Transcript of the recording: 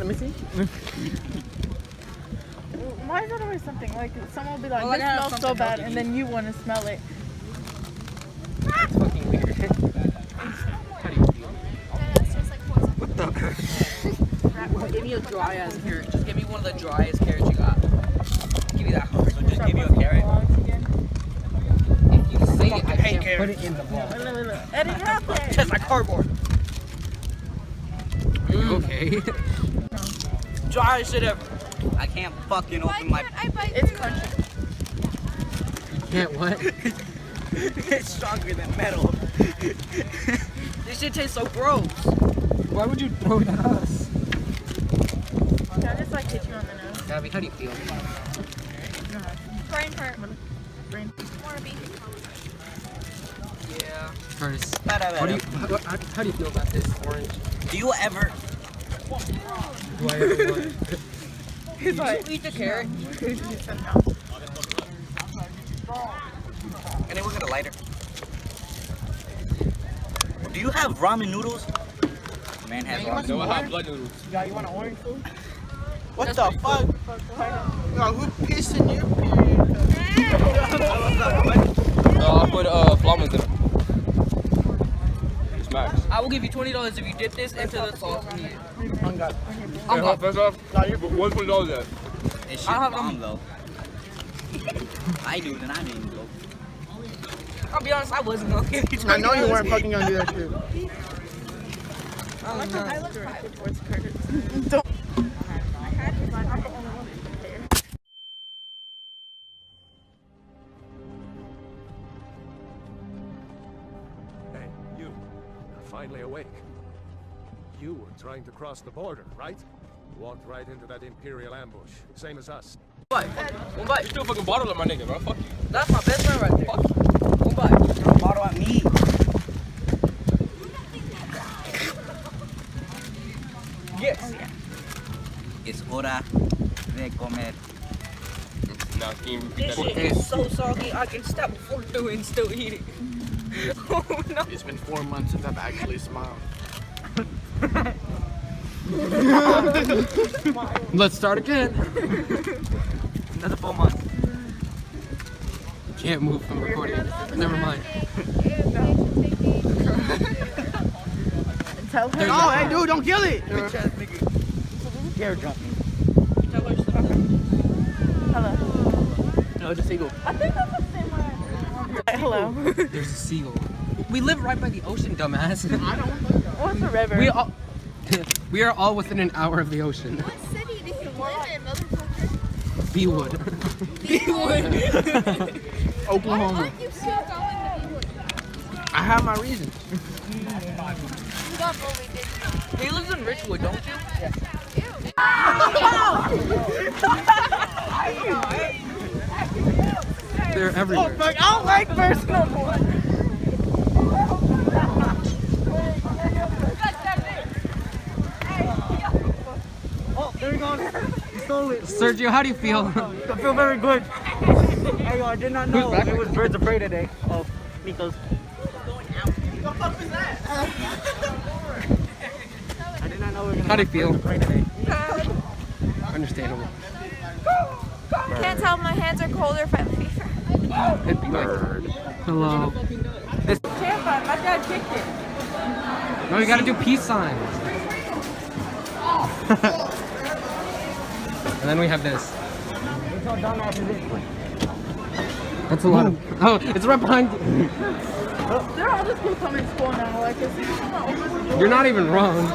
Let me see. Why is that always something? Like, someone will be like, Well, this I have smells so something bad, else to and then you want to smell it. That's fucking weird. How do you feel? What the? Give me a dry ass carrot. Just give me one of the driest carrots you got. Give me that. So just give you a carrot. If you say it, I hate can't carrots. put it in the vlog. Edit it out there. Just like cardboard. Okay. Driest shit ever. I can't fucking open my. It's crunchy. You can't what? It's stronger than metal. This shit tastes so gross. Why would you throw it at us? Can I just like hit you on the nose? Gabby, how do you feel? Brain hurt. Yeah. First, how do you feel about this orange? Do you ever? Do I ever what? Did you eat the carrot? And then we'll get a lighter. Do you have ramen noodles? Man has ramen. No, I have blood noodles. You want an orange food? What the fuck? No, who pissed in your I'll put flamas in it. It's max. I will give you $20 if you dip this into the sauce and eat it. I'm good. First off, what's $20 at? This shit I have bomb though. I do, then I didn't go. I'll be honest, I wasn't gonna give you $20. I know you weren't fucking gonna do that shit. I look directed towards Curtis. Hey, you. You're finally awake. You were trying to cross the border, right? Walked right into that Imperial ambush. Same as us. One bite. You still fucking bottle at my nigga, bro. Fuck you. That's my best friend right there. Fuck you. One bite. Throw a bottle at me. Yes. It's hora de comer. Nah, can you repeat This that? shit is so soggy, I can stop before doing and still eat it. Oh no. It's been 4 months since I've actually smiled. Let's start again. Another 4 months. Can't move from recording. Never mind. Tell her. Oh, hey, dude, don't kill it. Bitch ass nigga. Dare jump me. Tell her stop. Hello. No, it's a seagull. I think that's the same one. Hello. There's a seagull. We live right by the ocean, dumbass. What's the river? We are all within an hour of the ocean. What city do you live in, motherfucker? Bewood. Oklahoma. Why you still going to Bewood? I have my reasons. You got bullied, didn't you? He lives in Richwood, don't you? They're everywhere. I don't like personal ones. Oh, there he goes. He stole it. Sergio, how do you feel? I feel very good. Hey, I did not know back? it was Birds of Prey today. Oh, Nico's. I did not know we were gonna How do you feel? Birds of Prey today. Understandable. Can't tell if my hands are cold or if I have fever. It'd be like, hello. Tampa, my dad kicked it. No, you gotta do peace signs. And then we have this. That's a lot of. Oh, it's right behind you. There are other people coming to school now. Like, it's not You're not even wrong.